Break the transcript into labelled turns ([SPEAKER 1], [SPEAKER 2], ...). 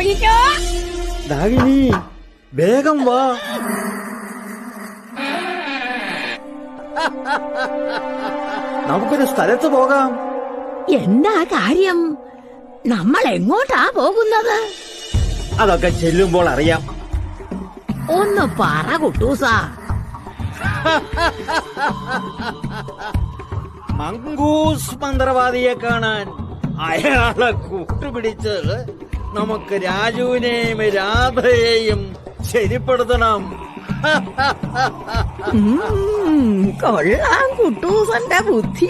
[SPEAKER 1] ഒഴിക്കോ.
[SPEAKER 2] ദാഹിനി വേഗം വാ. നമുക്കൊരു സ്ഥലത്ത് പോകാം.
[SPEAKER 1] എന്താ കാര്യം? നമ്മൾ എങ്ങോട്ടാ പോകുന്നത്?
[SPEAKER 2] അതൊക്കെ ചെല്ലുമ്പോൾ അറിയാം.
[SPEAKER 1] ഒന്ന് പറ കുട്ടൂസ.
[SPEAKER 2] മംഗൂസ് മന്ത്രവാദിയെ കാണാൻ. അയാളെ കൂട്ടുപിടിച്ച് നമുക്ക് രാജുവിനെയും രാധയെയും ശരിപ്പെടുത്തണം.
[SPEAKER 1] കൊള്ളാം കുട്ടൂസന്റെ ബുദ്ധി.